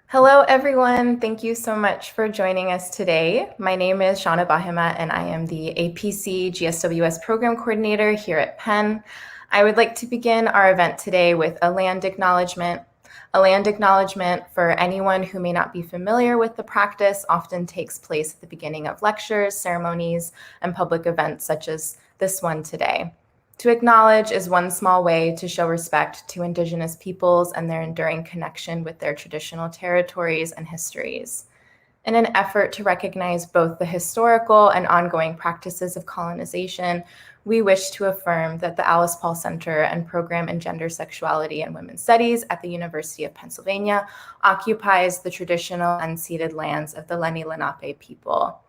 Hello, everyone. Thank you so much for joining us today. My name is Shauna Bahima, and I am the APC-GSWS Program Coordinator here at Penn. I would like to begin our event today with a land acknowledgement. A land acknowledgement, for anyone who may not be familiar with the practice, often takes place at the beginning of lectures, ceremonies, and public events such as this one today. To acknowledge is one small way to show respect to Indigenous peoples and their enduring connection with their traditional territories and histories. In an effort to recognize both the historical and ongoing practices of colonization, we wish to affirm that the Alice Paul Center and Program in Gender, Sexuality, and Women's Studies at the University of Pennsylvania occupies the traditional unceded lands of the Lenni Lenape people.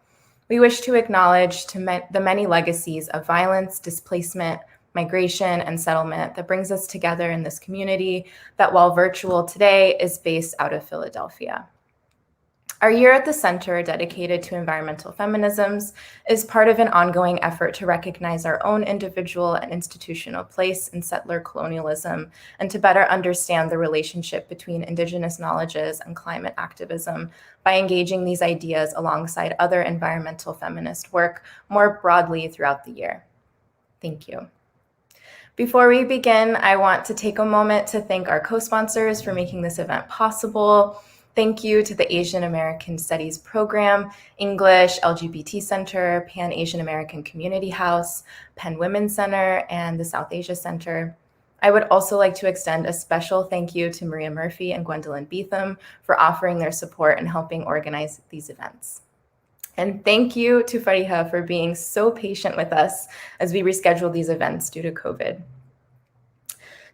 We wish to acknowledge the many legacies of violence, displacement, migration, and settlement that brings us together in this community that, while virtual today, is based out of Philadelphia. Our year at the Center, dedicated to environmental feminisms, is part of an ongoing effort to recognize our own individual and institutional place in settler colonialism and to better understand the relationship between Indigenous knowledges and climate activism by engaging these ideas alongside other environmental feminist work more broadly throughout the year. Thank you. Before we begin, I want to take a moment to thank our co-sponsors for making this event possible. Thank you to the Asian American Studies Program, English, LGBT Center, Pan Asian American Community House, Penn Women's Center, and the South Asia Center. I would also like to extend a special thank you to Maria Murphy and Gwendolyn Beetham for offering their support and helping organize these events. And thank you to Fariha for being so patient with us as we reschedule these events due to COVID.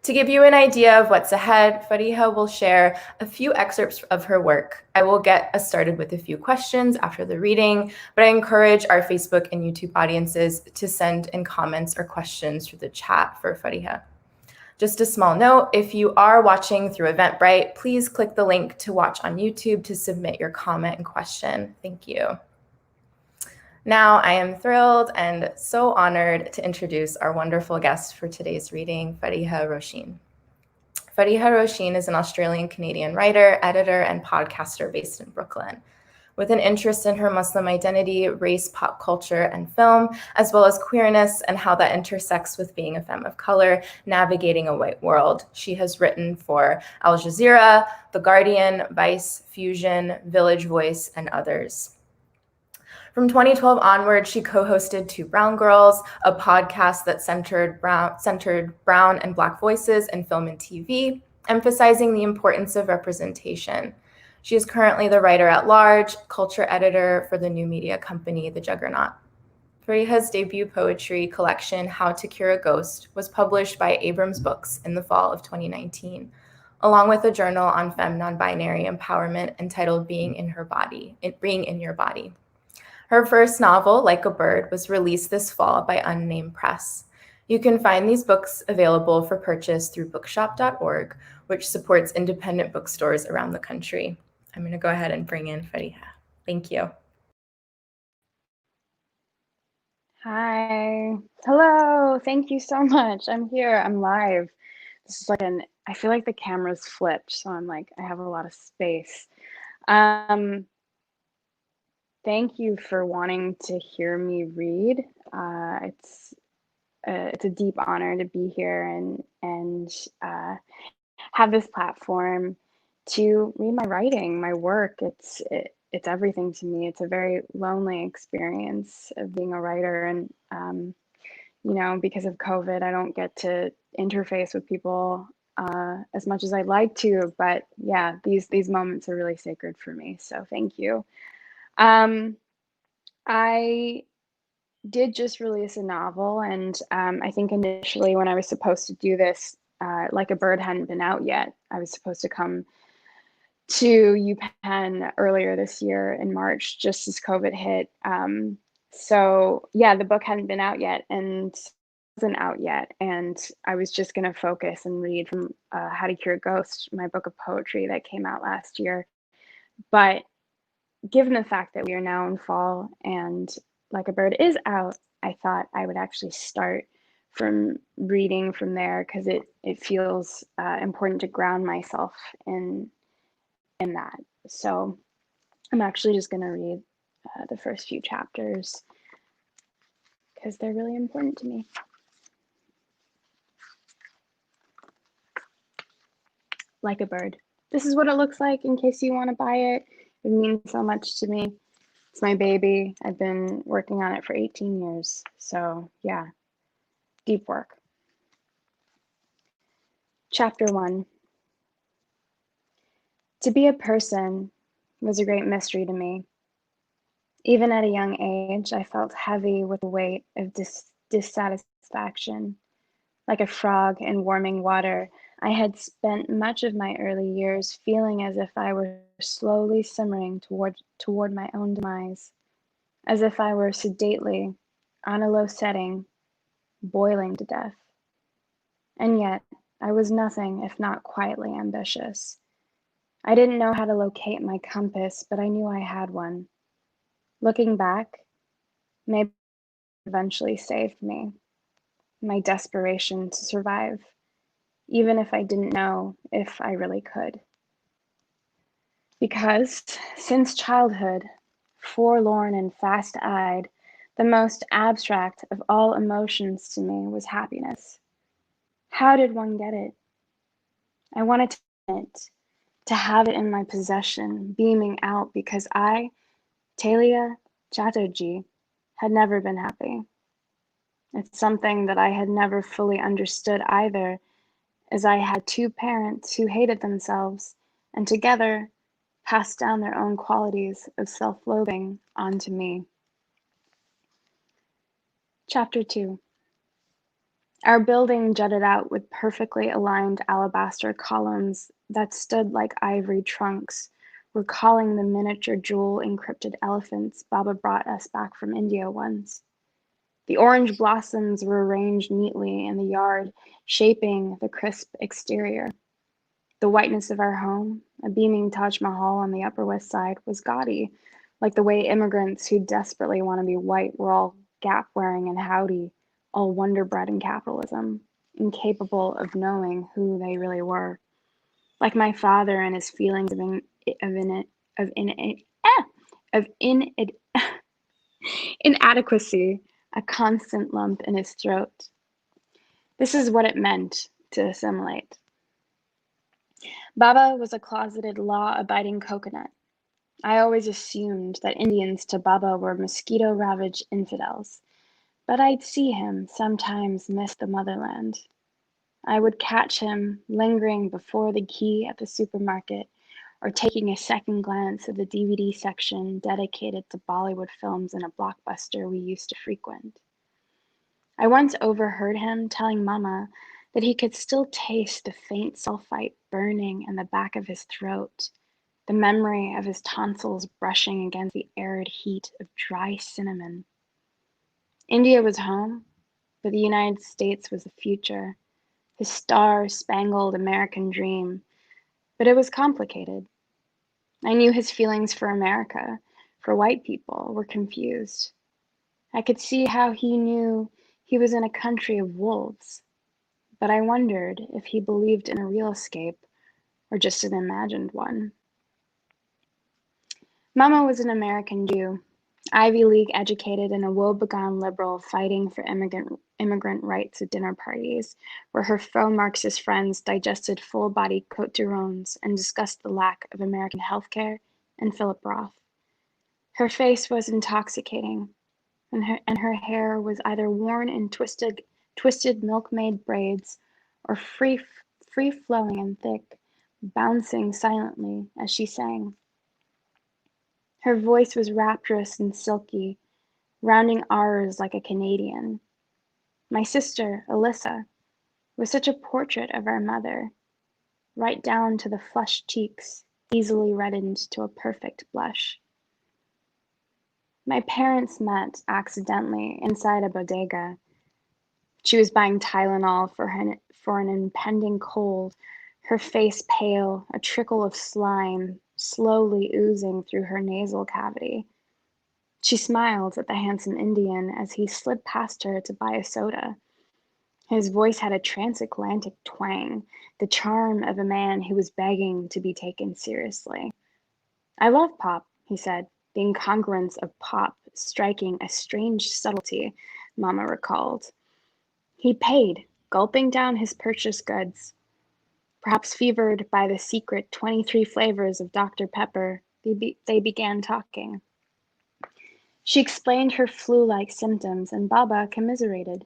To give you an idea of what's ahead, Fariha will share a few excerpts of her work. I will get us started with a few questions after the reading, but I encourage our Facebook and YouTube audiences to send in comments or questions through the chat for Fariha. Just a small note, if you are watching through Eventbrite, please click the link to watch on YouTube to submit your comment and question. Thank you. Now, I am thrilled and so honored to introduce our wonderful guest for today's reading, Fariha Róisín. Fariha Róisín is an Australian-Canadian writer, editor, and podcaster based in Brooklyn. With an interest in her Muslim identity, race, pop culture, and film, as well as queerness and how that intersects with being a femme of color, navigating a white world. She has written for Al Jazeera, The Guardian, Vice, Fusion, Village Voice, and others. From 2012 onward, she co-hosted Two Brown Girls, a podcast that centered brown and Black voices in film and TV, emphasizing the importance of representation. She is currently the writer-at-large, culture editor for the new media company, The Juggernaut. Fariha's debut poetry collection, How to Cure a Ghost, was published by Abrams Books in the fall of 2019, along with a journal on femme non-binary empowerment entitled Being in Your Body. Her first novel, Like a Bird, was released this fall by Unnamed Press. You can find these books available for purchase through bookshop.org, which supports independent bookstores around the country. I'm going to go ahead and bring in Fariha. Thank you. Hi. Hello. Thank you so much. I'm here. I'm live. This is I feel like the camera's flipped, so I'm like, I have a lot of space. Thank you for wanting to hear me read. It's a deep honor to be here and have this platform to read my writing, my work. It's everything to me. It's a very lonely experience of being a writer, and because of COVID, I don't get to interface with people as much as I'd like to. But yeah, these moments are really sacred for me. So thank you. I did just release a novel, and I think initially when I was supposed to do this, Like a Bird hadn't been out yet. I was supposed to come to UPenn earlier this year in March, just as COVID hit. So yeah, the book hadn't been out yet and wasn't out yet. And I was just going to focus and read from How to Cure a Ghost, my book of poetry that came out last year. But given the fact that we are now in fall and Like a Bird is out, I thought I would actually start from reading from there, because it feels important to ground myself in that. So I'm actually just going to read the first few chapters because they're really important to me. Like a bird. This is what it looks like in case you want to buy it. It means so much to me. It's my baby. I've been working on it for 18 years. So yeah, deep work. Chapter 1. To be a person was a great mystery to me. Even at a young age, I felt heavy with the weight of dissatisfaction. Like a frog in warming water, I had spent much of my early years feeling as if I were slowly simmering toward my own demise, as if I were sedately, on a low setting, boiling to death. And yet, I was nothing if not quietly ambitious. I didn't know how to locate my compass, but I knew I had one. Looking back, maybe it eventually saved me, my desperation to survive, even if I didn't know if I really could. Because since childhood, forlorn and fast-eyed, the most abstract of all emotions to me was happiness. How did one get it? I wanted to own it, to have it in my possession, beaming out because I, Talia Chatterjee, had never been happy. It's something that I had never fully understood either, as I had two parents who hated themselves and together passed down their own qualities of self-loathing onto me. Chapter 2. Our building jutted out with perfectly aligned alabaster columns that stood like ivory trunks, recalling the miniature jewel-encrypted elephants Baba brought us back from India once. The orange blossoms were arranged neatly in the yard, shaping the crisp exterior. The whiteness of our home, a beaming Taj Mahal on the Upper West Side, was gaudy, like the way immigrants who desperately want to be white were all gap-wearing and howdy, all wonder-bred in capitalism, incapable of knowing who they really were. Like my father and his feelings of inadequacy, a constant lump in his throat. This is what it meant to assimilate. Baba was a closeted, law-abiding coconut. I always assumed that Indians to Baba were mosquito-ravaged infidels, but I'd see him sometimes miss the motherland. I would catch him lingering before the quay at the supermarket or taking a second glance at the DVD section dedicated to Bollywood films in a blockbuster we used to frequent. I once overheard him telling Mama that he could still taste the faint sulfite burning in the back of his throat, the memory of his tonsils brushing against the arid heat of dry cinnamon. India was home, but the United States was the future, his star-spangled American dream, but it was complicated. I knew his feelings for America, for white people, were confused. I could see how he knew he was in a country of wolves, but I wondered if he believed in a real escape or just an imagined one. Mama was an American Jew, Ivy League educated and a woebegone liberal fighting for immigrant rights at dinner parties, where her faux Marxist friends digested full-body Côte d'Irones and discussed the lack of American healthcare and Philip Roth. Her face was intoxicating, and her hair was either worn in twisted milkmaid braids or free-flowing and thick, bouncing silently as she sang. Her voice was rapturous and silky, rounding R's like a Canadian. My sister, Alyssa, was such a portrait of our mother, right down to the flushed cheeks, easily reddened to a perfect blush. My parents met accidentally inside a bodega. She was buying Tylenol for an impending cold, her face pale, a trickle of slime slowly oozing through her nasal cavity. She smiled at the handsome Indian as he slid past her to buy a soda. His voice had a transatlantic twang, the charm of a man who was begging to be taken seriously. I love pop, he said, the incongruence of pop striking a strange subtlety, Mama recalled. He paid, gulping down his purchased goods. Perhaps fevered by the secret 23 flavors of Dr. Pepper, they began talking. She explained her flu-like symptoms, and Baba commiserated,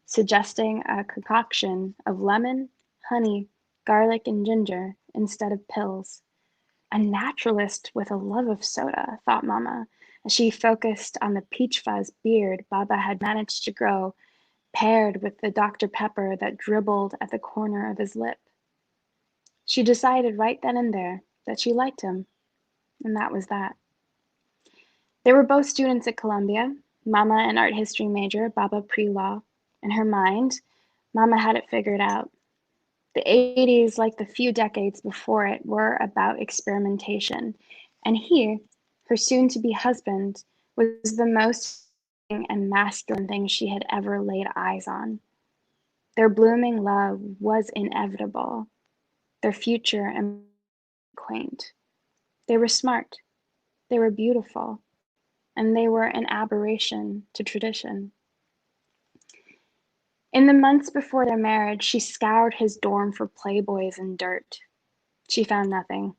suggesting a concoction of lemon, honey, garlic, and ginger instead of pills. A naturalist with a love of soda, thought Mama, as she focused on the peach fuzz beard Baba had managed to grow, paired with the Dr. Pepper that dribbled at the corner of his lip. She decided right then and there that she liked him, and that was that. They were both students at Columbia, Mama an art history major, Baba pre-law. In her mind, Mama had it figured out. The 80s, like the few decades before it, were about experimentation, and he, her soon-to-be husband, was the most and masculine thing she had ever laid eyes on. Their blooming love was inevitable, their future and quaint. They were smart, they were beautiful, and they were an aberration to tradition. In the months before their marriage, she scoured his dorm for playboys and dirt. She found nothing.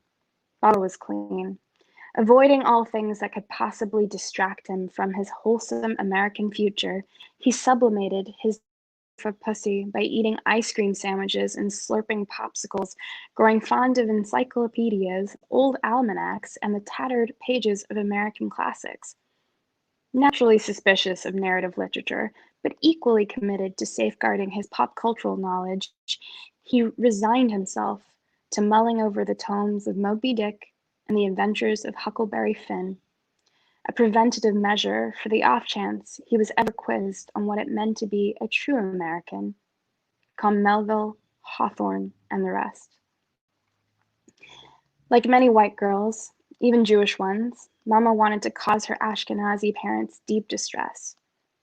Baba was clean. Avoiding all things that could possibly distract him from his wholesome American future, he sublimated his for pussy by eating ice cream sandwiches and slurping popsicles, growing fond of encyclopedias, old almanacs, and the tattered pages of American classics. Naturally suspicious of narrative literature, but equally committed to safeguarding his pop cultural knowledge, he resigned himself to mulling over the tomes of Moby Dick and the adventures of Huckleberry Finn, a preventative measure for the off chance he was ever quizzed on what it meant to be a true American, come Melville, Hawthorne, and the rest. Like many white girls, even Jewish ones, Mama wanted to cause her Ashkenazi parents deep distress.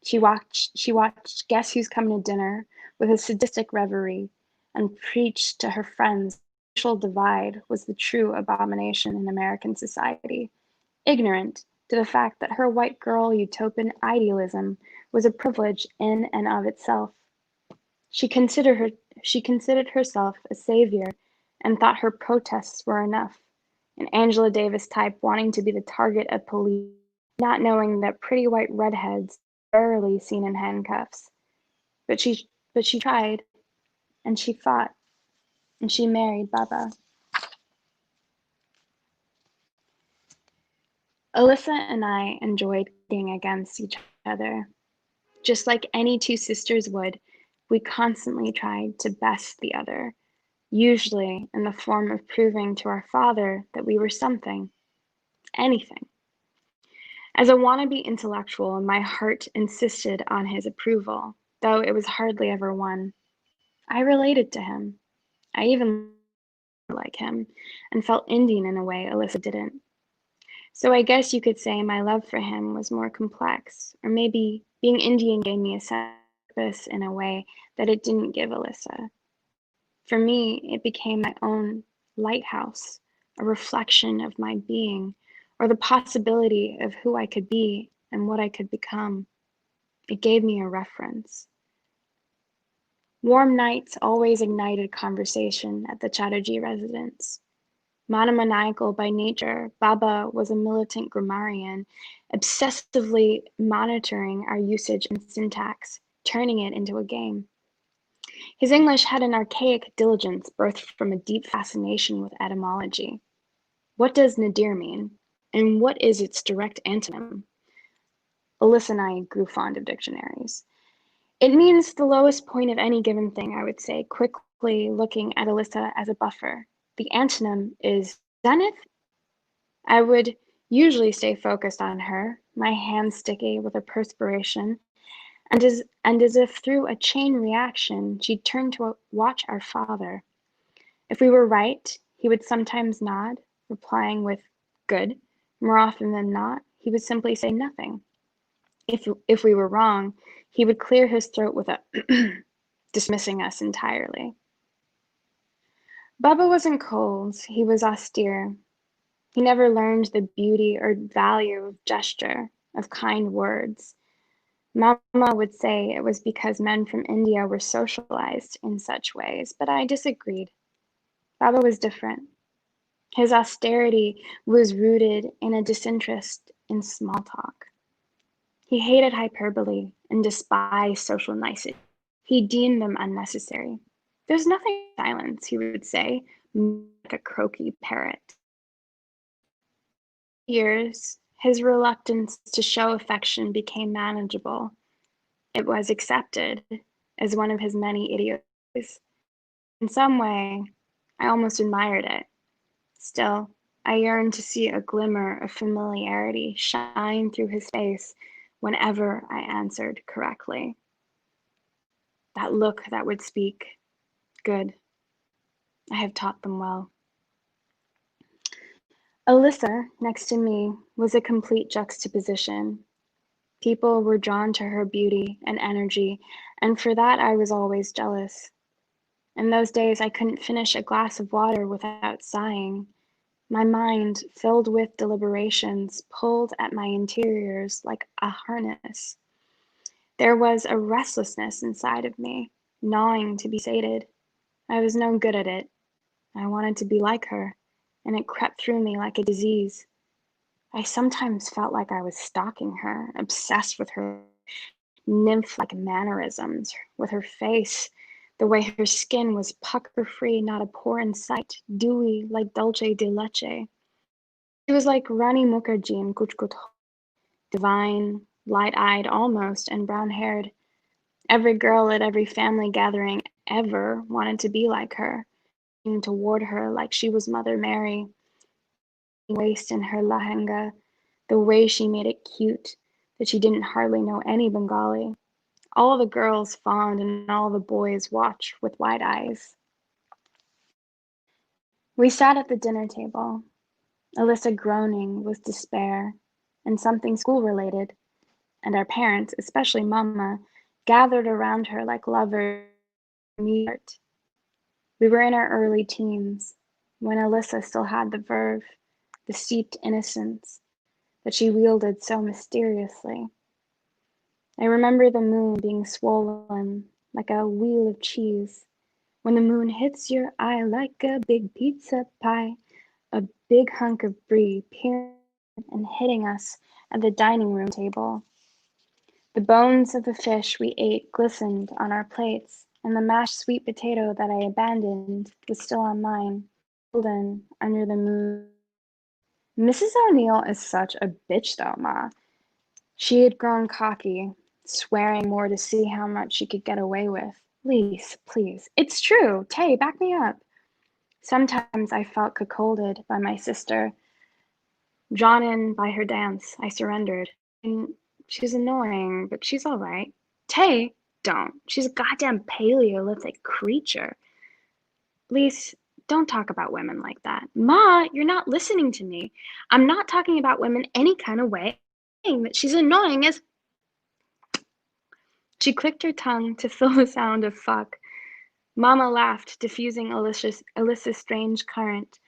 She watched Guess Who's Coming to Dinner with a sadistic reverie and preached to her friends the racial divide was the true abomination in American society, ignorant to the fact that her white girl utopian idealism was a privilege in and of itself. She considered herself a savior and thought her protests were enough, an Angela Davis type wanting to be the target of police, not knowing that pretty white redheads are rarely seen in handcuffs. But she tried, and she fought, and she married Baba. Alyssa and I enjoyed being against each other. Just like any two sisters would, we constantly tried to best the other, usually in the form of proving to our father that we were something, anything. As a wannabe intellectual, my heart insisted on his approval, though it was hardly ever won. I related to him. I even like him, and felt Indian in a way Alyssa didn't. So I guess you could say my love for him was more complex, or maybe being Indian gave me a sense of purpose in a way that it didn't give Alyssa. For me, it became my own lighthouse, a reflection of my being, or the possibility of who I could be and what I could become. It gave me a reference. Warm nights always ignited conversation at the Chatterjee residence. Monomaniacal by nature, Baba was a militant grammarian, obsessively monitoring our usage and syntax, turning it into a game. His English had an archaic diligence birthed from a deep fascination with etymology. What does nadir mean? And what is its direct antonym? Alyssa and I grew fond of dictionaries. It means the lowest point of any given thing, I would say, quickly looking at Alyssa as a buffer. The antonym is zenith. I would usually stay focused on her, my hands sticky with a perspiration, and as if through a chain reaction, she'd turn to watch our father. If we were right, he would sometimes nod, replying with good. More often than not, he would simply say nothing. If we were wrong, he would clear his throat with a dismissing us entirely. Baba wasn't cold, he was austere. He never learned the beauty or value of gesture, of kind words. Mama would say it was because men from India were socialized in such ways, but I disagreed. Baba was different. His austerity was rooted in a disinterest in small talk. He hated hyperbole and despised social niceties. He deemed them unnecessary. There's nothing in silence, he would say, like a croaky parrot. Years, his reluctance to show affection became manageable. It was accepted as one of his many idiocies. In some way, I almost admired it. Still, I yearned to see a glimmer of familiarity shine through his face whenever I answered correctly. That look that would speak, "Good, I have taught them well." Alyssa, next to me, was a complete juxtaposition. People were drawn to her beauty and energy, and for that I was always jealous. In those days, I couldn't finish a glass of water without sighing. My mind, filled with deliberations, pulled at my interiors like a harness. There was a restlessness inside of me, gnawing to be sated. I was no good at it. I wanted to be like her, and it crept through me like a disease. I sometimes felt like I was stalking her, obsessed with her nymph-like mannerisms, with her face, the way her skin was pucker-free, not a pore in sight, dewy like dulce de leche. She was like Rani Mukherjee in Kuch Kuch, divine, light-eyed almost, and brown-haired. Every girl at every family gathering ever wanted to be like her, toward her like she was Mother Mary, waist in her lehenga, the way she made it cute, that she didn't hardly know any Bengali. All the girls fawned and all the boys watched with wide eyes. We sat at the dinner table, Alyssa groaning with despair and something school-related, and our parents, especially Mama, gathered around her like lovers. We were in our early teens, when Alyssa still had the verve, the steeped innocence that she wielded so mysteriously. I remember the moon being swollen like a wheel of cheese. When the moon hits your eye like a big pizza pie, a big hunk of brie peering and hitting us at the dining room table. The bones of the fish we ate glistened on our plates, and the mashed sweet potato that I abandoned was still on mine, golden under the moon. Mrs. O'Neill is such a bitch though, Ma. She had grown cocky, swearing more to see how much she could get away with. Please, please. It's true. Tay, back me up. Sometimes I felt cuckolded by my sister. Drawn in by her dance, I surrendered. And she's annoying, but she's all right. Tay, don't. She's a goddamn Paleolithic creature. Lise, don't talk about women like that. Ma, you're not listening to me. I'm not talking about women any kind of way. That she's annoying as... She clicked her tongue to fill the sound of fuck. Mama laughed, diffusing Alyssa's strange current.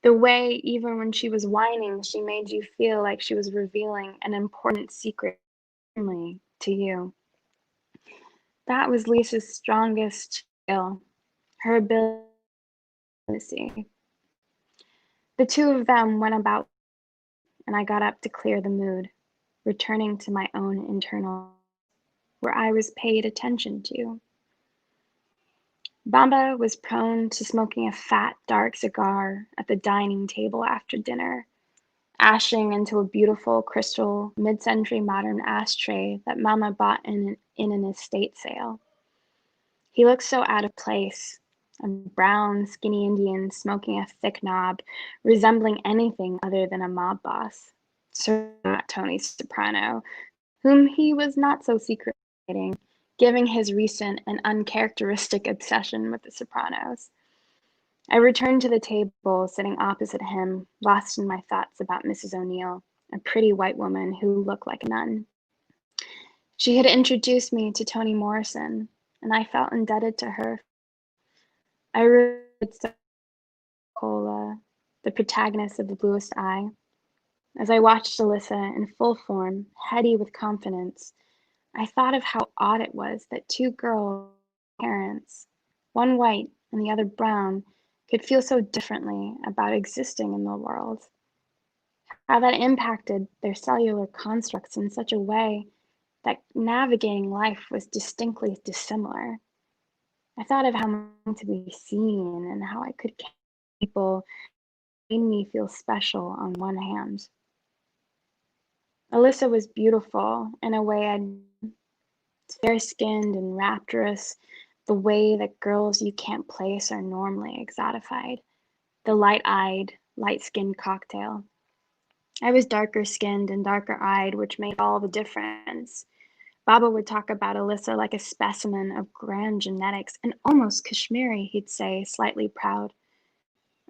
The way, even when she was whining, she made you feel like she was revealing an important secret only to you. That was Lisa's strongest skill, her ability to see. The two of them went about, and I got up to clear the mood, returning to my own internal, where I was paid attention to. Bamba was prone to smoking a fat, dark cigar at the dining table after dinner, ashing into a beautiful crystal mid-century modern ashtray that Mama bought in an estate sale. He looked so out of place, a brown, skinny Indian smoking a thick knob, resembling anything other than a mob boss. Certainly not Tony Soprano, whom he was not so secretly dating, given his recent and uncharacteristic obsession with The Sopranos. I returned to the table, sitting opposite him, lost in my thoughts about Mrs. O'Neill, a pretty white woman who looked like a nun. She had introduced me to Toni Morrison, and I felt indebted to her. I read Cola, the protagonist of The Bluest Eye. As I watched Alyssa in full form, heady with confidence, I thought of how odd it was that two girls, parents, one white and the other brown, could feel so differently about existing in the world. How that impacted their cellular constructs in such a way that navigating life was distinctly dissimilar. I thought of how I'm to be seen and how I could care for people made me feel special on one hand. Alyssa was beautiful in a way fair-skinned and rapturous, the way that girls you can't place are normally exotified, the light-eyed, light-skinned cocktail. I was darker-skinned and darker-eyed, which made all the difference. Baba would talk about Alyssa like a specimen of grand genetics, and almost Kashmiri, he'd say, slightly proud.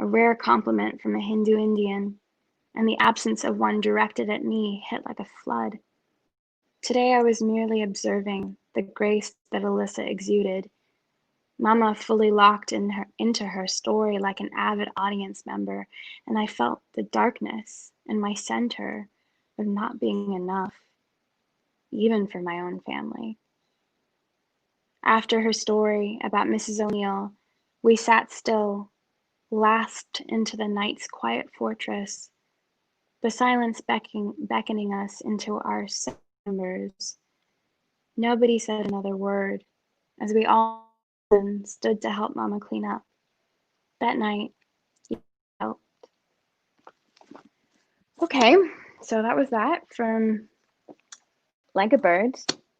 A rare compliment from a Hindu Indian, and the absence of one directed at me hit like a flood. Today I was merely observing the grace that Alyssa exuded. Mama fully locked into her story like an avid audience member, and I felt the darkness in my center of not being enough, even for my own family. After her story about Mrs. O'Neill, we sat still, lapsed into the night's quiet fortress, the silence beckoning us into our chambers. Nobody said another word as we all stood to help Mama clean up. That night, helped. Okay, so that was that from Like a Bird,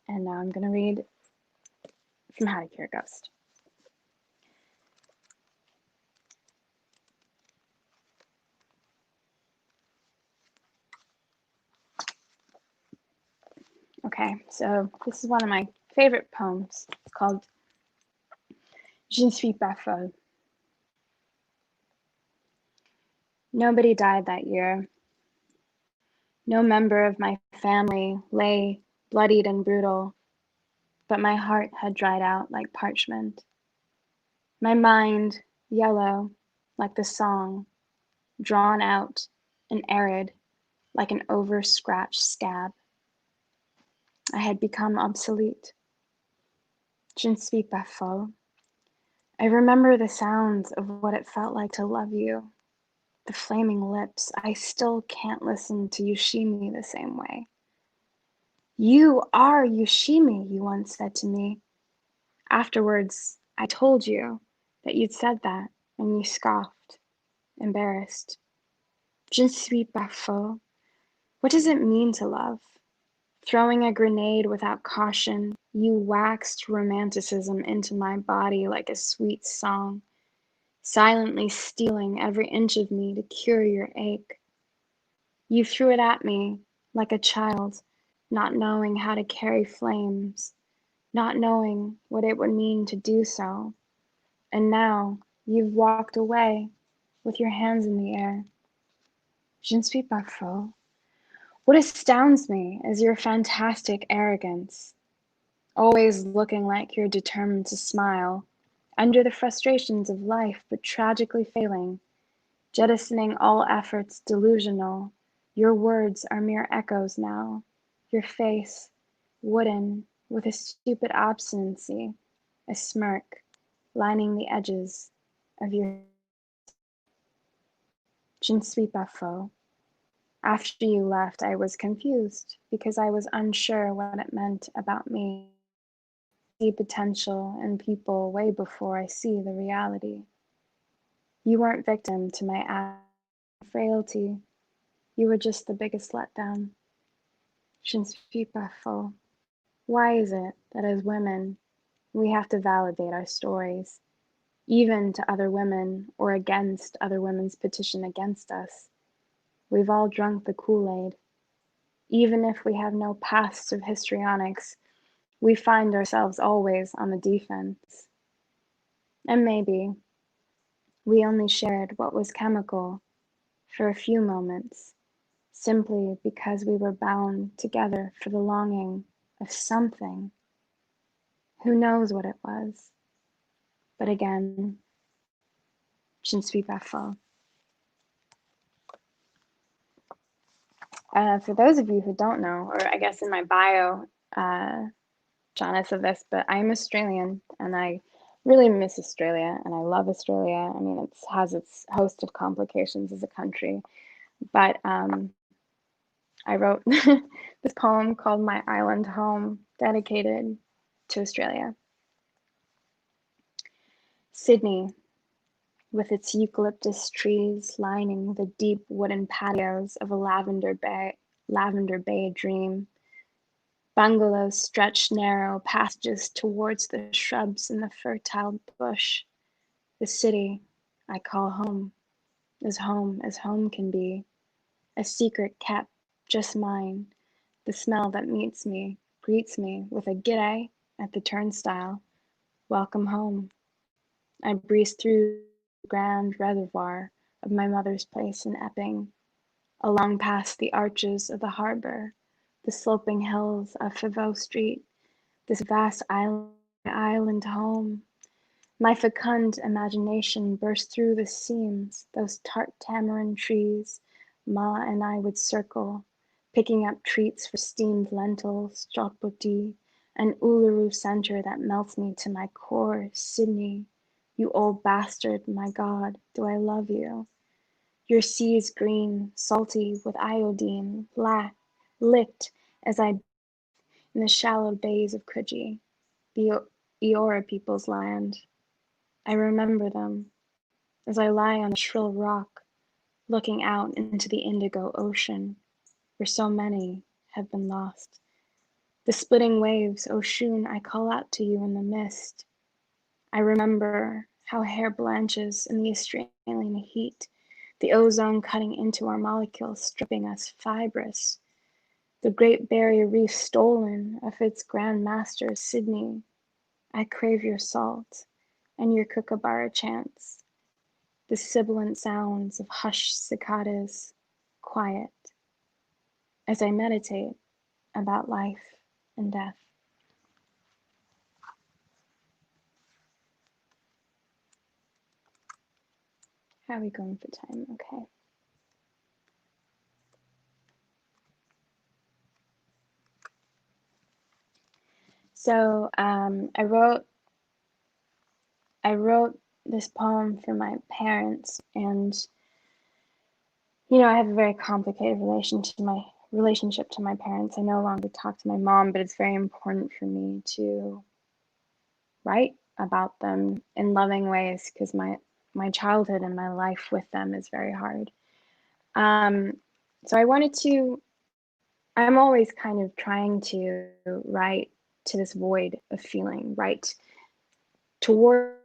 and now I'm going to read from How to Cure a Ghost. Okay, so this is one of my favorite poems. It's called Je ne suis pas folle. Nobody died that year. No member of my family lay bloodied and brutal, but my heart had dried out like parchment. My mind, yellow, like the song, drawn out and arid, like an over-scratched scab. I had become obsolete. Je ne suis pas folle. I remember the sounds of what it felt like to love you, the flaming lips. I still can't listen to Yoshimi the same way. You are Yoshimi, you once said to me. Afterwards, I told you that you'd said that, and you scoffed, embarrassed. Je ne suis pas folle. What does it mean to love? Throwing a grenade without caution, you waxed romanticism into my body like a sweet song, silently stealing every inch of me to cure your ache. You threw it at me like a child, not knowing how to carry flames, not knowing what it would mean to do so. And now you've walked away with your hands in the air. Je ne suis pas folle. What astounds me is your fantastic arrogance, always looking like you're determined to smile, under the frustrations of life but tragically failing, jettisoning all efforts delusional. Your words are mere echoes now, your face, wooden, with a stupid obstinacy, a smirk, lining the edges of your. Je ne suis pas folle. After you left, I was confused because I was unsure what it meant about me. I see potential in people way before I see the reality. You weren't victim to my frailty. You were just the biggest letdown. Je ne suis pas folle. Why is it that as women, we have to validate our stories, even to other women or against other women's petition against us? We've all drunk the Kool-Aid. Even if we have no past of histrionics, we find ourselves always on the defense. And maybe we only shared what was chemical for a few moments, simply because we were bound together for the longing of something. Who knows what it was? But again, je ne suis pas folle. For those of you who don't know, or I guess in my bio, Jana said this, but I'm Australian and I really miss Australia and I love Australia. I mean, it has its host of complications as a country, but I wrote this poem called My Island Home, dedicated to Australia. Sydney, with its eucalyptus trees lining the deep wooden patios of a lavender bay dream. Bungalows stretch narrow passages towards the shrubs and the fertile bush. The city I call home as home can be. A secret kept, just mine. The smell that greets me with a g'day at the turnstile. Welcome home. I breeze through the grand reservoir of my mother's place in Epping, along past the arches of the harbour, the sloping hills of Fivaux Street, this vast island home. My fecund imagination burst through the seams, those tart tamarind trees. Ma and I would circle, picking up treats for steamed lentils, chotpoti, an Uluru center that melts me to my core. Sydney, you old bastard, my God, do I love you? Your sea is green, salty with iodine, black, licked as I in the shallow bays of Coogee, the Eora people's land. I remember them as I lie on a shrill rock, looking out into the indigo ocean, where so many have been lost. The splitting waves, Oshun, I call out to you in the mist. I remember how hair blanches in the Australian heat, the ozone cutting into our molecules, stripping us fibrous. The Great Barrier Reef stolen of its Grand Master, Sydney. I crave your salt and your kookaburra chants, the sibilant sounds of hushed cicadas, quiet, as I meditate about life and death. How are we going for time? Okay. So I wrote this poem for my parents, and I have a very complicated relationship to my parents. I no longer talk to my mom, but it's very important for me to write about them in loving ways because my childhood and my life with them is very hard. So I'm always kind of trying to write to this void of feeling, write toward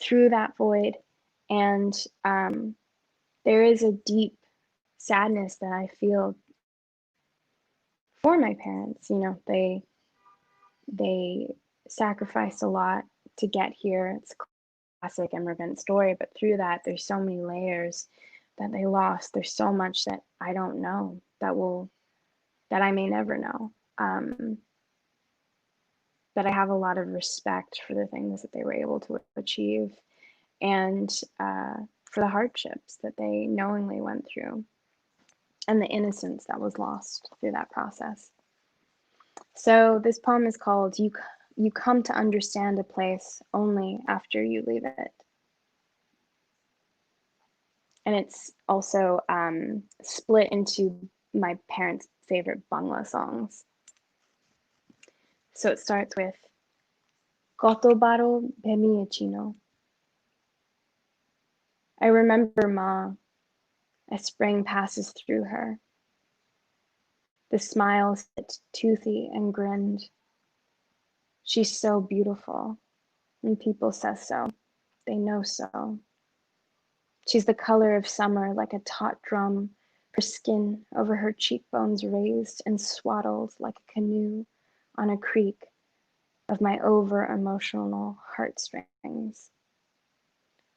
through that void. And there is a deep sadness that I feel for my parents. They sacrificed a lot to get here. It's a classic immigrant story, but through that, there's so many layers that they lost. There's so much that I don't know that I may never know. But I have a lot of respect for the things that they were able to achieve and for the hardships that they knowingly went through and the innocence that was lost through that process. So this poem is called You Come to Understand a Place Only After You Leave It. And it's also split into my parents' favorite Bangla songs. So it starts with Kotobaro Bhemiechino. I remember Ma as spring passes through her. The smile sit toothy and grinned. She's so beautiful, and people say so. They know so. She's the color of summer, like a taut drum, her skin over her cheekbones raised and swaddled like a canoe on a creek of my over-emotional heartstrings.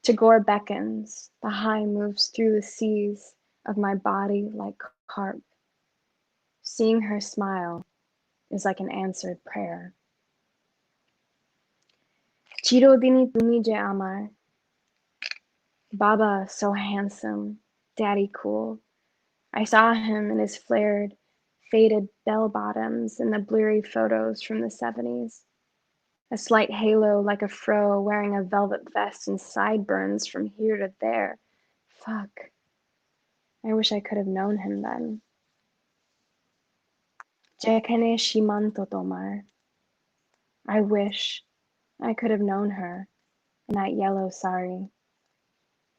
Tagore beckons, the high moves through the seas of my body like carp. Seeing her smile is like an answered prayer. Chirodini tumi je amar. Baba so handsome, daddy cool. I saw him in his flared, faded bell-bottoms in the blurry photos from the 70s. A slight halo like a fro wearing a velvet vest and sideburns from here to there. Fuck. I wish I could have known him then. Jekene shimanto tomar. I wish I could have known her in that yellow sari,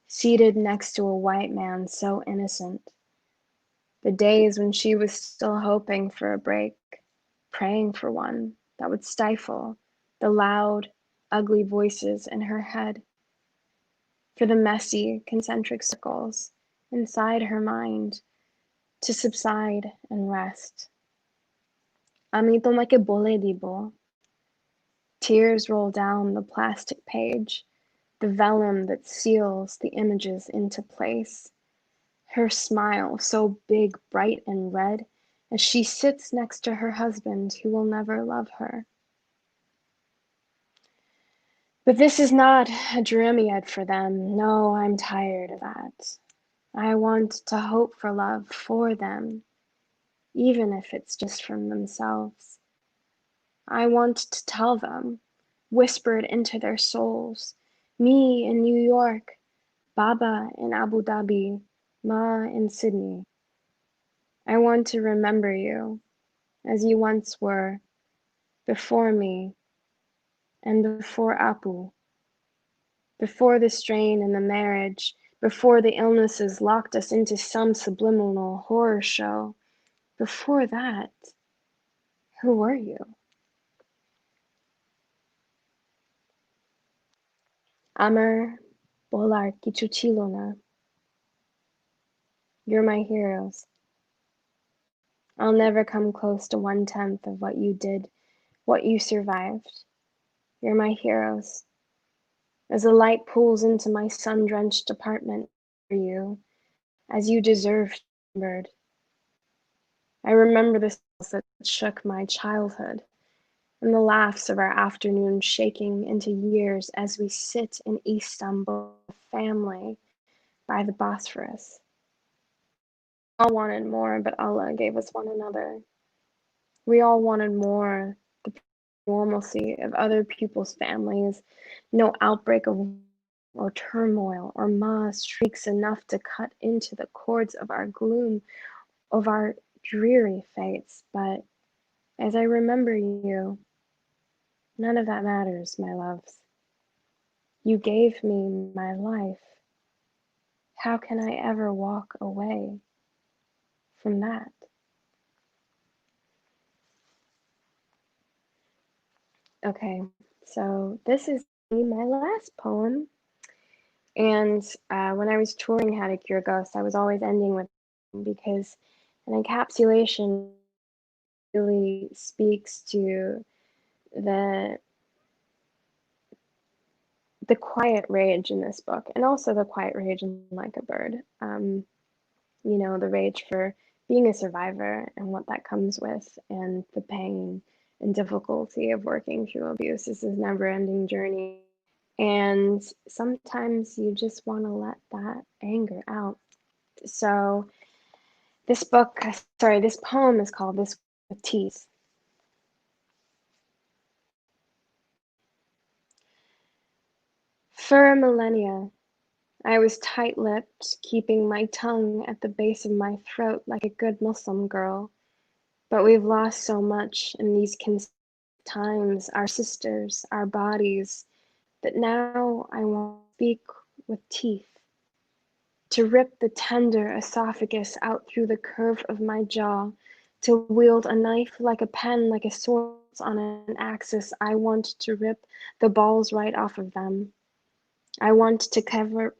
seated next to a white man so innocent. The days when she was still hoping for a break, praying for one that would stifle the loud, ugly voices in her head, for the messy, concentric circles inside her mind to subside and rest. Amito make bole dibo. Tears roll down the plastic page, the vellum that seals the images into place. Her smile so big, bright, and red as she sits next to her husband who will never love her. But this is not a Jeremiad for them. No, I'm tired of that. I want to hope for love for them, even if it's just from themselves. I want to tell them, whisper it into their souls, me in New York, Baba in Abu Dhabi, Ma in Sydney. I want to remember you as you once were, before me and before Apu, before the strain in the marriage, before the illnesses locked us into some subliminal horror show. Before that, who were you? Amar Bolar Kichuchilona. You're my heroes. I'll never come close to 1/10 of what you did, what you survived. You're my heroes. As the light pulls into my sun-drenched apartment for you, as you deserve remembered. I remember the smells that shook my childhood, and the laughs of our afternoon shaking into years as we sit in Istanbul, family, by the Bosphorus. We all wanted more, but Allah gave us one another. We all wanted more, the normalcy of other people's families, no outbreak of or turmoil or ma's shrieks enough to cut into the chords of our gloom, of our dreary fates. But as I remember you, none of that matters, my loves. You gave me my life. How can I ever walk away from that? Okay, so this is my last poem. And when I was touring How to Cure Ghosts, I was always ending with because an encapsulation really speaks to the quiet rage in this book, and also the quiet rage in Like a Bird. You know, the rage for being a survivor and what that comes with, and the pain and difficulty of working through abuse. This is a never-ending journey. And sometimes you just want to let that anger out. So this poem is called This with Teeth. For a millennia, I was tight-lipped, keeping my tongue at the base of my throat like a good Muslim girl. But we've lost so much in these times, our sisters, our bodies, that now I want to speak with teeth. To rip the tender esophagus out through the curve of my jaw, to wield a knife like a pen, like a sword on an axis. I want to rip the balls right off of them. I want to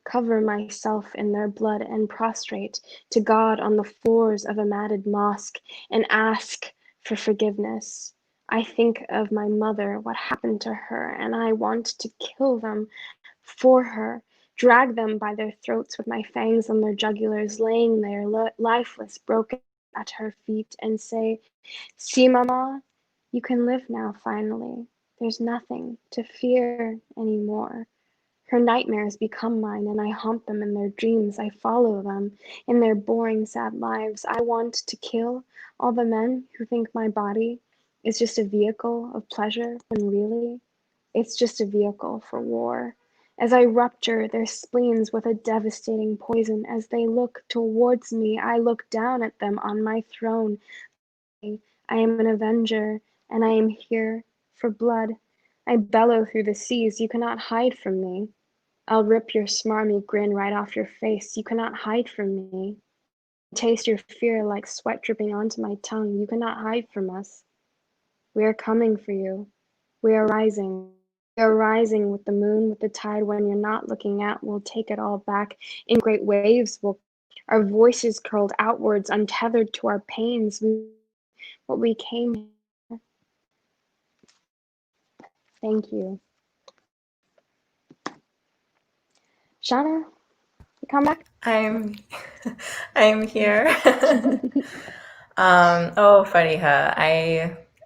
cover myself in their blood and prostrate to God on the floors of a matted mosque and ask for forgiveness. I think of my mother, what happened to her, and I want to kill them for her, drag them by their throats with my fangs on their jugulars, laying there lifeless, broken at her feet, and say, "See, Mama, you can live now, finally. There's nothing to fear anymore." Her nightmares become mine, and I haunt them in their dreams. I follow them in their boring, sad lives. I want to kill all the men who think my body is just a vehicle of pleasure, when really it's just a vehicle for war. As I rupture their spleens with a devastating poison, as they look towards me, I look down at them on my throne. I am an avenger, and I am here for blood. I bellow through the seas. You cannot hide from me. I'll rip your smarmy grin right off your face. You cannot hide from me. Taste your fear like sweat dripping onto my tongue. You cannot hide from us. We are coming for you. We are rising. We are rising with the moon, with the tide. When you're not looking out, we'll take it all back. In great waves, our voices curled outwards, untethered to our pains. What we came here. Thank you. Shauna, you come back? I'm here. Oh, Fariha,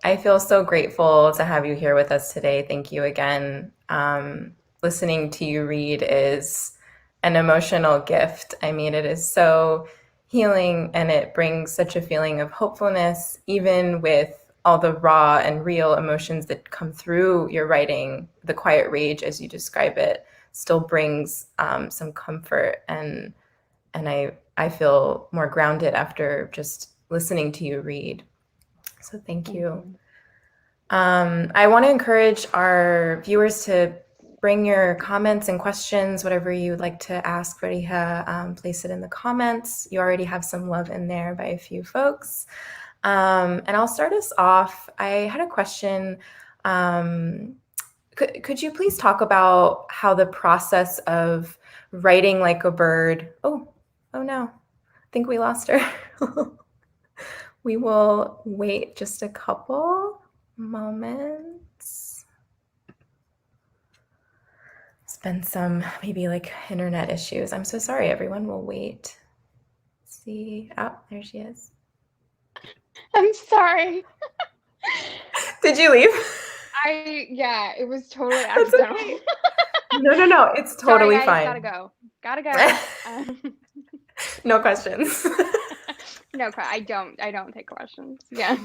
I feel so grateful to have you here with us today. Thank you again. Listening to you read is an emotional gift. I mean, it is so healing, and it brings such a feeling of hopefulness, even with all the raw and real emotions that come through your writing. The quiet rage, as you describe it, still brings some comfort, and I feel more grounded after just listening to you read. So thank you. I want to encourage our viewers to bring your comments and questions, whatever you'd like to ask Fariha, place it in the comments. You already have some love in there by a few folks. And I'll start us off. I had a question. Could you please talk about how the process of writing like a bird? Oh no, I think we lost her. We will wait just a couple moments. It's been some maybe like internet issues. I'm so sorry, everyone. We'll wait. See, oh, there she is. I'm sorry. Did you leave? Yeah, it was totally accidental. Okay. No, it's totally sorry, guys, fine. Gotta go. No questions. No, I don't take questions. Yeah.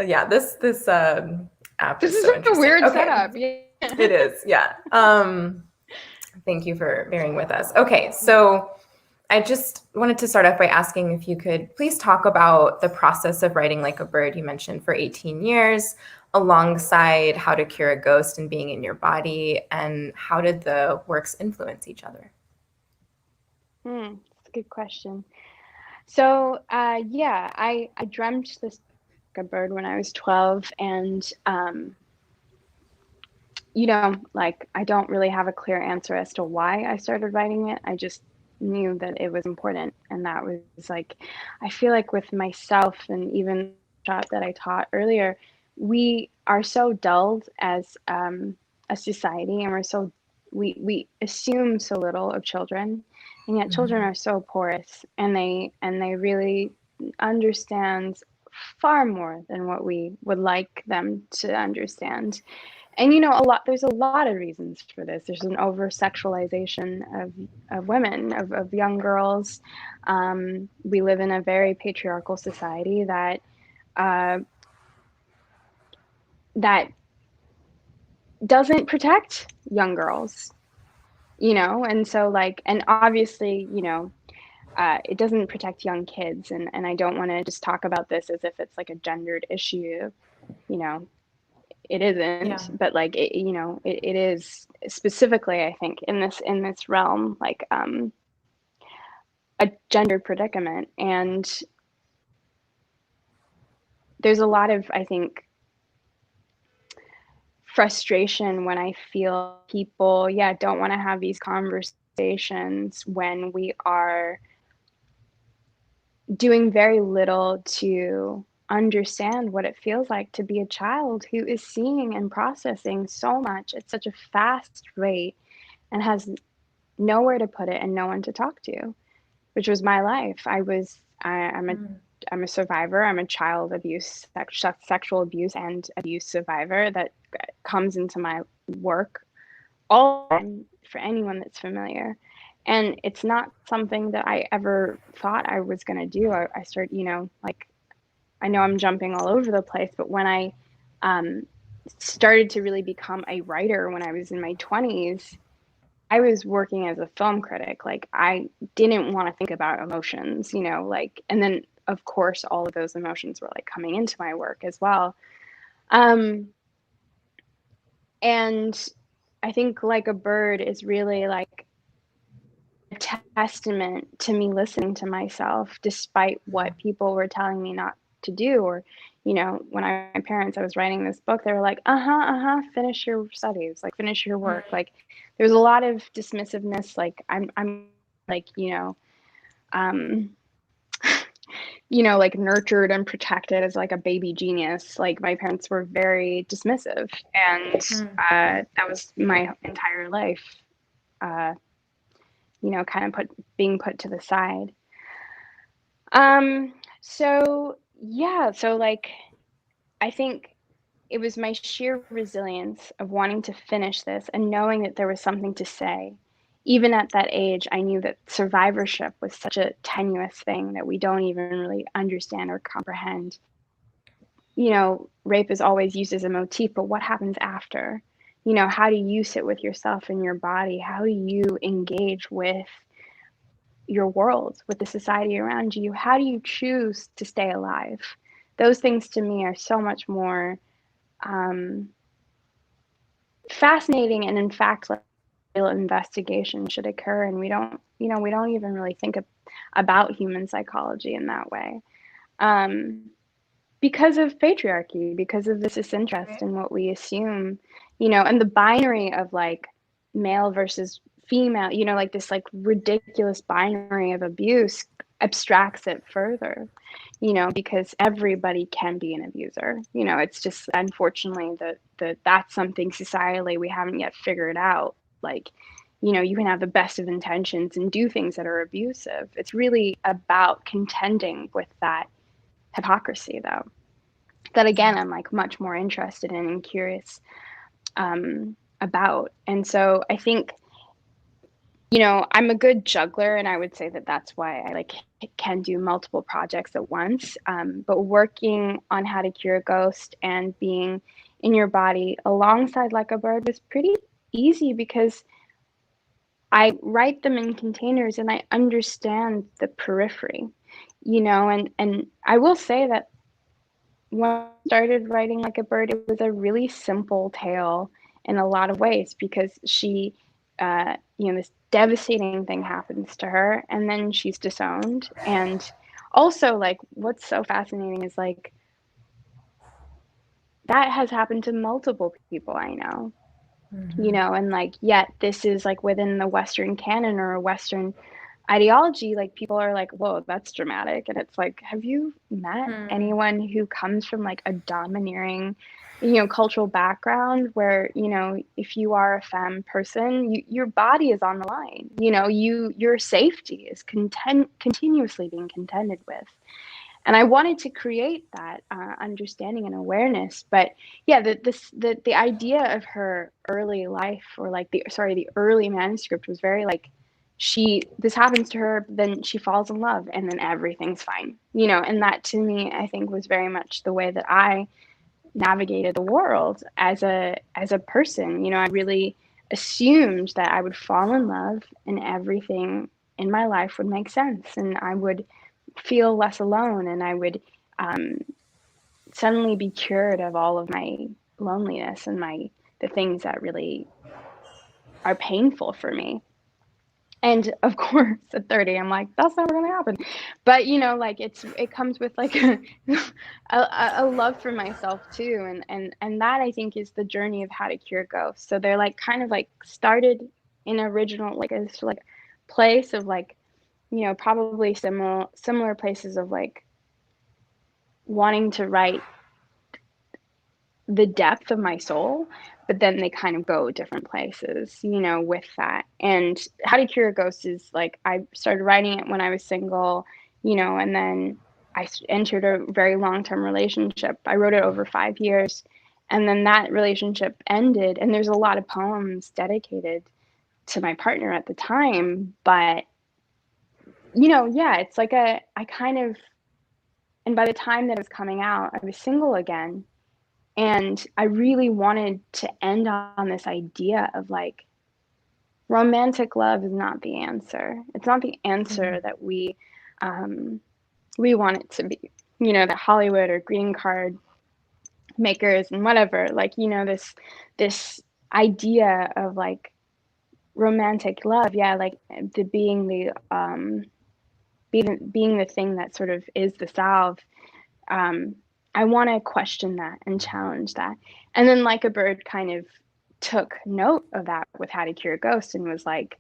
Yeah, this app This is is so a interesting. weird Okay. setup. Yeah. It is, yeah. Thank you for bearing with us. Okay, so I just wanted to start off by asking if you could please talk about the process of writing like a bird. You mentioned for 18 years, alongside How to Cure a Ghost and Being in Your Body, and how did the works influence each other? That's a good question. So, yeah, I dreamt this like a bird when I was 12, and like I don't really have a clear answer as to why I started writing it. I just knew that it was important, and that was like, I feel like with myself and even shot that I taught earlier, we are so dulled as a society, and we assume so little of children, and yet children are so porous, and they really understand far more than what we would like them to understand. And there's a lot of reasons for this. There's an over sexualization of women, of young girls. We live in a very patriarchal society that that doesn't protect young girls, and so and obviously, it doesn't protect young kids, and I don't want to just talk about this as if it's like a gendered issue. It isn't, Yeah. but it is specifically, I think, in this realm, like a gendered predicament. And there's a lot of, I think, frustration when I feel people, don't want to have these conversations when we are doing very little to understand what it feels like to be a child who is seeing and processing so much at such a fast rate and has nowhere to put it and no one to talk to, which was my life. I'm a survivor. I'm a child abuse, sexual abuse and abuse survivor that comes into my work all the time for anyone that's familiar. And it's not something that I ever thought I was going to do. I started, like, I know I'm jumping all over the place, but when I started to really become a writer when I was in my 20s, I was working as a film critic. Like, I didn't want to think about emotions, like, and then of course all of those emotions were like coming into my work as well. And I think Like a Bird is really like a testament to me listening to myself despite what people were telling me not to do. Or, when my parents, I was writing this book, they were like, finish your studies, like finish your work. Like, there's a lot of dismissiveness. Like, I'm like, um, like nurtured and protected as like a baby genius. Like, my parents were very dismissive, and that was my entire life. Kind of being put to the side. So yeah, so like, I think it was my sheer resilience of wanting to finish this and knowing that there was something to say. Even at that age, I knew that survivorship was such a tenuous thing that we don't even really understand or comprehend. Rape is always used as a motif, but what happens after? How do you sit with yourself and your body? How do you engage with your world, with the society around you? How do you choose to stay alive? Those things to me are so much more fascinating, and in fact, like, real investigation should occur. And we don't even really think about human psychology in that way, because of patriarchy, because of this disinterest in what we assume, and the binary of like male versus female, like this like ridiculous binary of abuse abstracts it further, because everybody can be an abuser. It's just, unfortunately, that's something societally we haven't yet figured out. Like, you can have the best of intentions and do things that are abusive. It's really about contending with that hypocrisy, though, that again I'm like much more interested in and curious about. And so I think, I'm a good juggler, and I would say that that's why I like can do multiple projects at once. But working on How to Cure a Ghost and being in your body alongside Like a Bird was pretty easy, because I write them in containers and I understand the periphery, and I will say that when I started writing Like a Bird, it was a really simple tale in a lot of ways, because she, this devastating thing happens to her, and then she's disowned. And also, like, what's so fascinating is like that has happened to multiple people I know, and like, yet this is like within the Western canon or a Western ideology. Like, people are like, whoa, that's dramatic. And it's like, have you met anyone who comes from like a domineering, cultural background where, if you are a femme person, your body is on the line, your safety is continuously being contended with. And I wanted to create that understanding and awareness. But yeah, the idea of her early life, or like the early manuscript, was very like, this happens to her, then she falls in love, and then everything's fine, and that to me, I think, was very much the way that I navigated the world as a person. I really assumed that I would fall in love and everything in my life would make sense, and I would feel less alone, and I would suddenly be cured of all of my loneliness and the things that really are painful for me. And of course, at 30, I'm like, that's never gonna happen. But like, it comes with like a love for myself too, and that, I think, is the journey of How to Cure Ghosts. So they're like kind of like started in original, like a like place of like, probably similar places of like wanting to write the depth of my soul, but then they kind of go different places, with that. And How to Cure a Ghost is like, I started writing it when I was single, and then I entered a very long-term relationship. I wrote it over 5 years, And then that relationship ended, and there's a lot of poems dedicated to my partner at the time, but yeah, it's like I kind of, and by the time that it was coming out, I was single again. And I really wanted to end on this idea of like, romantic love is not the answer. It's not the answer that we want it to be. That Hollywood or green card makers and whatever, like, this idea of like romantic love, yeah, like the being the thing that sort of is the salve. I want to question that and challenge that. And then Like a Bird kind of took note of that with How to Cure a Ghost and was like,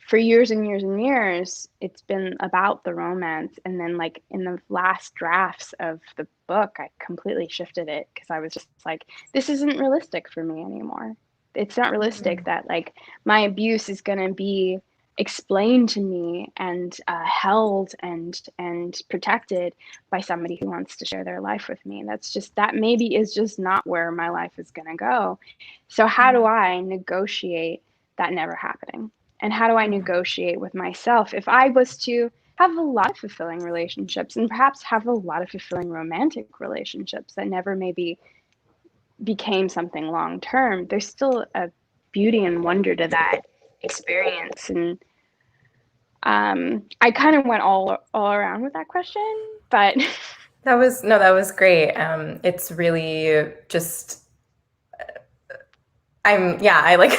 for years and years and years, it's been about the romance. And then like in the last drafts of the book, I completely shifted it because I was just like, this isn't realistic for me anymore. It's not realistic that like my abuse is going to be explained to me and held and protected by somebody who wants to share their life with me. That maybe is just not where my life is going to go. So how do I negotiate that never happening? And how do I negotiate with myself if I was to have a lot of fulfilling relationships and perhaps have a lot of fulfilling romantic relationships that never maybe became something long term? There's still a beauty and wonder to that experience. And I kind of went all around with that question, but That was great. It's really just, I like,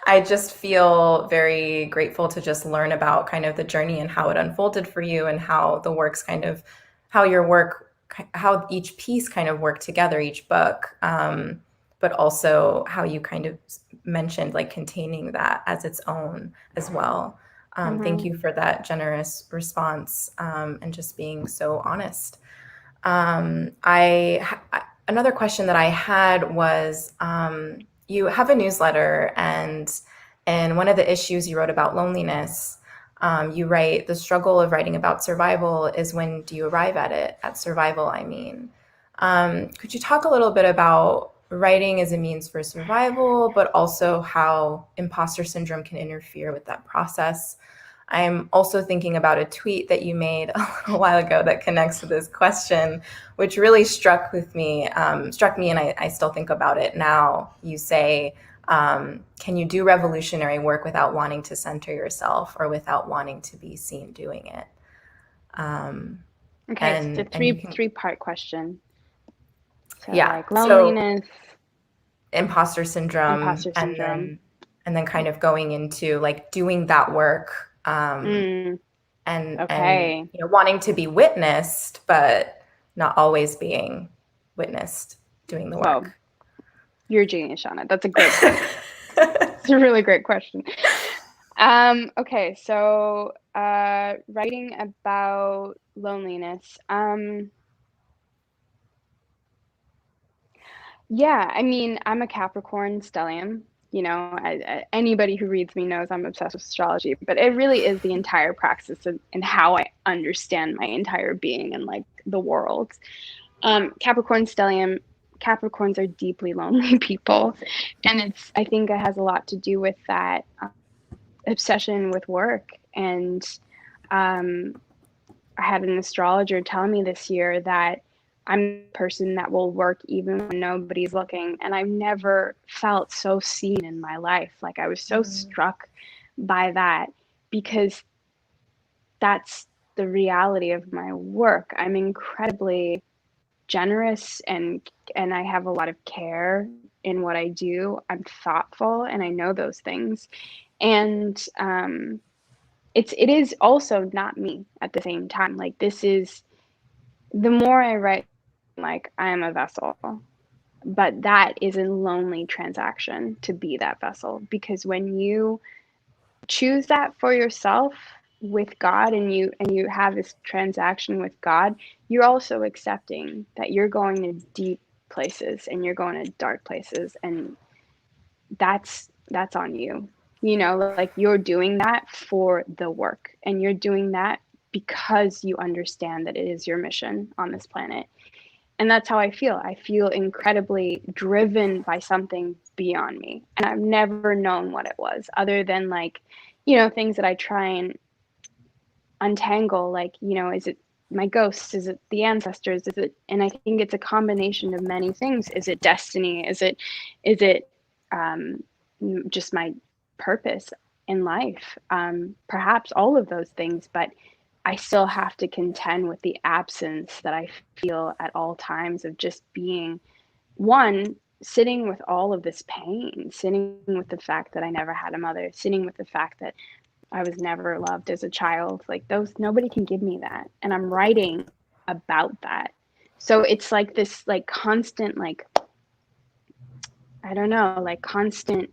I just feel very grateful to just learn about kind of the journey and how it unfolded for you and how the works kind of, how your work, how each piece kind of worked together, each book, but also how you kind of mentioned like containing that as its own as well. Thank you for that generous response, and just being so honest. Another question that I had was, you have a newsletter, and in one of the issues you wrote about loneliness, you write, the struggle of writing about survival is when do you arrive at it, at survival, I mean. Could you talk a little bit about writing as a means for survival, but also how imposter syndrome can interfere with that process? I'm also thinking about a tweet that you made a little while ago that connects to this question, which really struck me, and I still think about it now. You say, can you do revolutionary work without wanting to center yourself or without wanting to be seen doing it? okay, And, so and you can, three-part question. So yeah. like So loneliness, imposter syndrome, imposter syndrome. And then kind of going into like doing that work, and Okay. wanting to be witnessed, but not always being witnessed doing the Well, work. you're a genius, Shauna. That's a great question. It's a really great question. Okay, so writing about loneliness. Yeah, I mean, I'm a Capricorn stellium. Anybody who reads me knows I'm obsessed with astrology, but it really is the entire praxis and how I understand my entire being and like the world. Capricorn stellium, Capricorns are deeply lonely people, and I think it has a lot to do with that obsession with work. And um, I had an astrologer tell me this year that I'm the person that will work even when nobody's looking. And I've never felt so seen in my life. Like I was so struck by that because that's the reality of my work. I'm incredibly generous and I have a lot of care in what I do. I'm thoughtful and I know those things. And it is also not me at the same time. Like this is the more I write, like I am a vessel, but that is a lonely transaction to be that vessel because when you choose that for yourself with God and you have this transaction with God, you're also accepting that you're going to deep places and you're going to dark places, and that's on you. Like you're doing that for the work and you're doing that because you understand that it is your mission on this planet. And that's how I feel. I feel incredibly driven by something beyond me. And I've never known what it was, other than like, you know, things that I try and untangle, like, you know, is it my ghosts? Is it the ancestors? Is it, and I think it's a combination of many things. Is it destiny? Is it just my purpose in life? Perhaps all of those things, but I still have to contend with the absence that I feel at all times of just being, one, sitting with all of this pain, sitting with the fact that I never had a mother, sitting with the fact that I was never loved as a child. Like, those, nobody can give me that. And I'm writing about that. So it's like this like constant, like, I don't know, like constant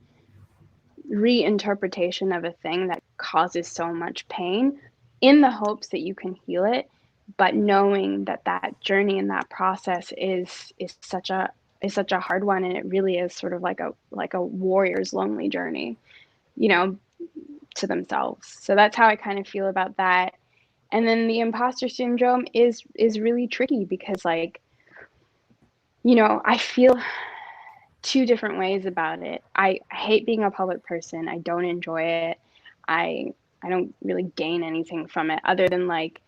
reinterpretation of a thing that causes so much pain, in the hopes that you can heal it, but knowing that that journey and that process is such a hard one, and it really is sort of like a warrior's lonely journey, you know, to themselves. So that's how I kind of feel about that. And then the imposter syndrome is really tricky, because, like, you know, I feel two different ways about it. I hate being a public person. I don't enjoy it. I don't really gain anything from it, other than like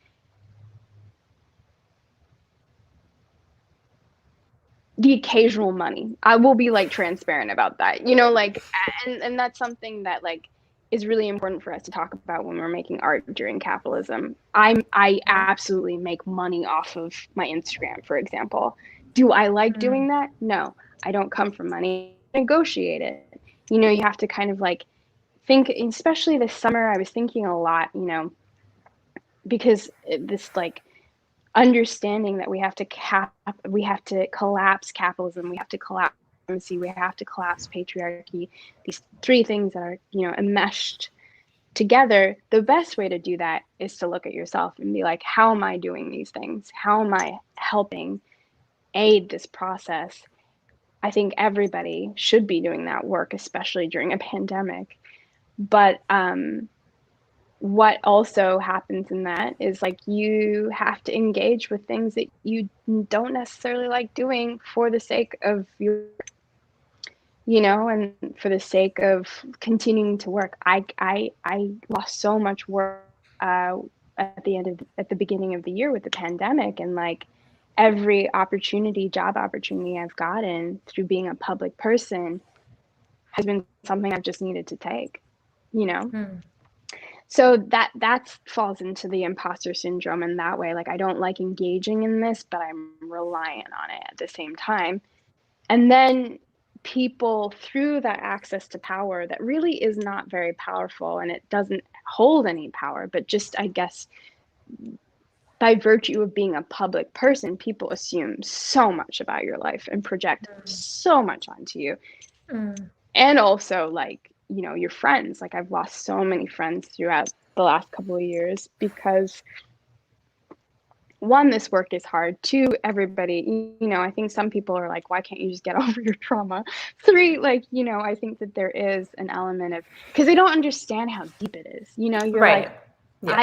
the occasional money. I will be like transparent about that, you know, like, and that's something that like is really important for us to talk about when we're making art during capitalism. I absolutely make money off of my Instagram, for example. Do I like doing that? No, I don't come from money. Negotiate it. You know, you have to kind of like think, especially this summer, I was thinking a lot, you know, because this like understanding that we have to collapse capitalism, we have to collapse supremacy, we have to collapse patriarchy, these three things that are, you know, enmeshed together. The best way to do that is to look at yourself and be like, how am I doing these things? How am I helping aid this process? I think everybody should be doing that work, especially during a pandemic. But what also happens in that is like you have to engage with things that you don't necessarily like doing for the sake of your, you know, and for the sake of continuing to work. I lost so much work at the beginning of the year with the pandemic, and like every job opportunity I've gotten through being a public person has been something I've just needed to take, you know. So that falls into the imposter syndrome in that way. Like, I don't like engaging in this, but I'm reliant on it at the same time. And then people, through that access to power that really is not very powerful, and it doesn't hold any power, but just, I guess, by virtue of being a public person, people assume so much about your life and project so much onto you. And also, like, you know, your friends. Like, I've lost so many friends throughout the last couple of years because, one, this work is hard. Two, everybody, you know, I think some people are like, why can't you just get over your trauma? Three, like, you know, I think that there is an element of, because they don't understand how deep it is. You know, you're Right. like, Yeah.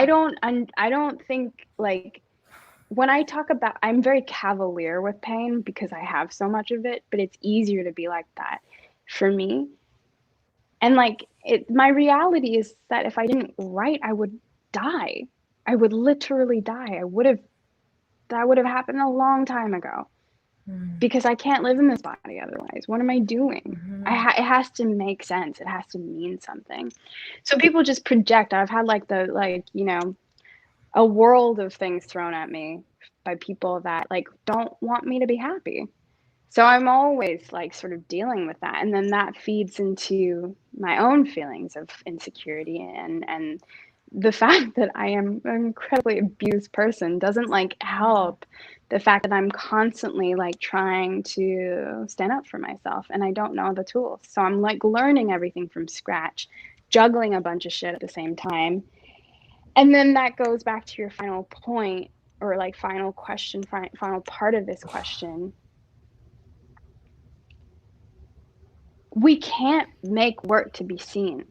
I don't think, like, when I talk about, I'm very cavalier with pain because I have so much of it, but it's easier to be like that for me. And like, my reality is that if I didn't write, I would die. I would literally die. That would have happened a long time ago, because I can't live in this body otherwise. What am I doing? It has to make sense. It has to mean something. So people just project. I've had like you know, a world of things thrown at me by people that like don't want me to be happy. So I'm always like sort of dealing with that. And then that feeds into my own feelings of insecurity, and the fact that I am an incredibly abused person doesn't like help the fact that I'm constantly like trying to stand up for myself, and I don't know the tools. So I'm like learning everything from scratch, juggling a bunch of shit at the same time. And then that goes back to your final point, or like final question, final part of this question. We can't make work to be seen.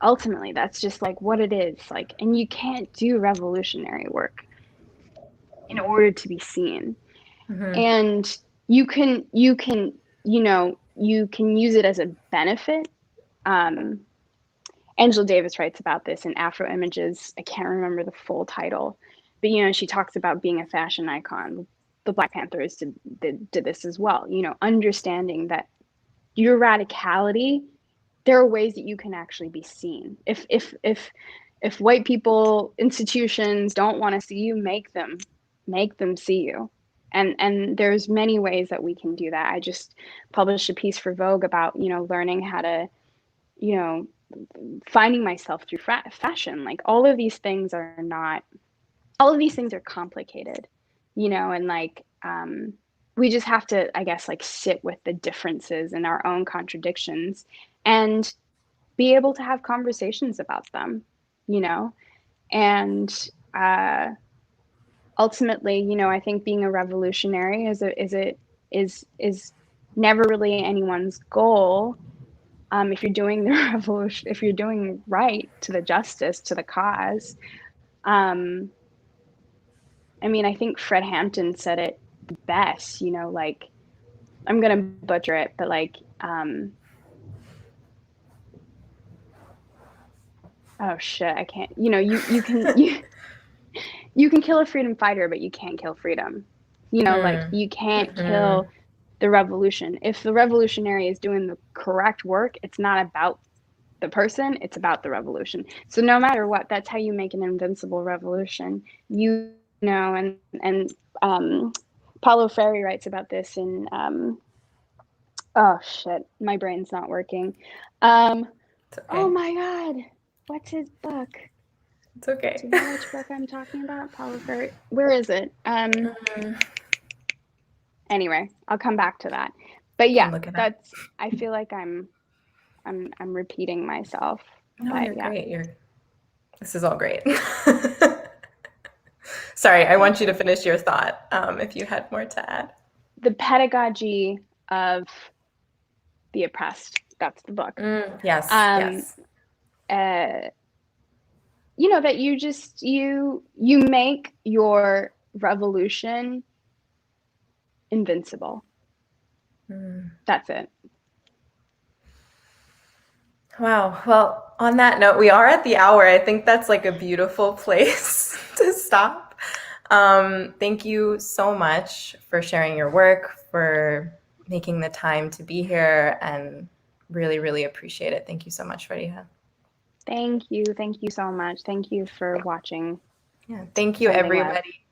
Ultimately, that's just like what it is. Like, and you can't do revolutionary work in order to be seen. Mhm. And you can you can use it as a benefit. Angela Davis writes about this in Afro Images. I can't remember the full title, but she talks about being a fashion icon. The Black Panthers did this as well. Understanding that your radicality, there are ways that you can actually be seen. If white people, institutions don't want to see you, make them see you. And there's many ways that we can do that. I just published a piece for Vogue about learning how to finding myself through fashion. Like all of these things are complicated, and like we just have to, I guess, like sit with the differences and our own contradictions and be able to have conversations about them, you know, and ultimately, I think being a revolutionary is never really anyone's goal. If you're doing the revolution, if you're doing right to the justice, to the cause. I mean, I think Fred Hampton said it best, like, I'm going to butcher it, but like, oh shit, I can't, you can kill a freedom fighter, but you can't kill freedom. Like Mm. you can't Mhm. kill the revolution. If the revolutionary is doing the correct work, it's not about the person, it's about the revolution. So no matter what, that's how you make an invincible revolution. And Paulo Freire writes about this in oh shit, my brain's not working. It's Oh okay. my god, what's his book? It's okay. Do you know which book I'm talking about? Paulo Freire. Where is it? Mm, Anyway, I'll come back to that. But can yeah, look it up. that's. I feel like I'm repeating myself. No, But you're yeah, great. This is all great. Sorry, I want you to finish your thought, if you had more to add. the pedagogy of the oppressed. That's the book. Yes, Um, yes. uh, that you make your revolution invincible. Mm. That's it. Wow. Well, on that note, we are at the hour. I think that's like a beautiful place to stop. Thank you so much for sharing your work, for making the time to be here, and really, really appreciate it. Thank you so much, Fariha. Thank you. Thank you so much. Thank you for watching Yeah. Thank you, Sending Love. everybody.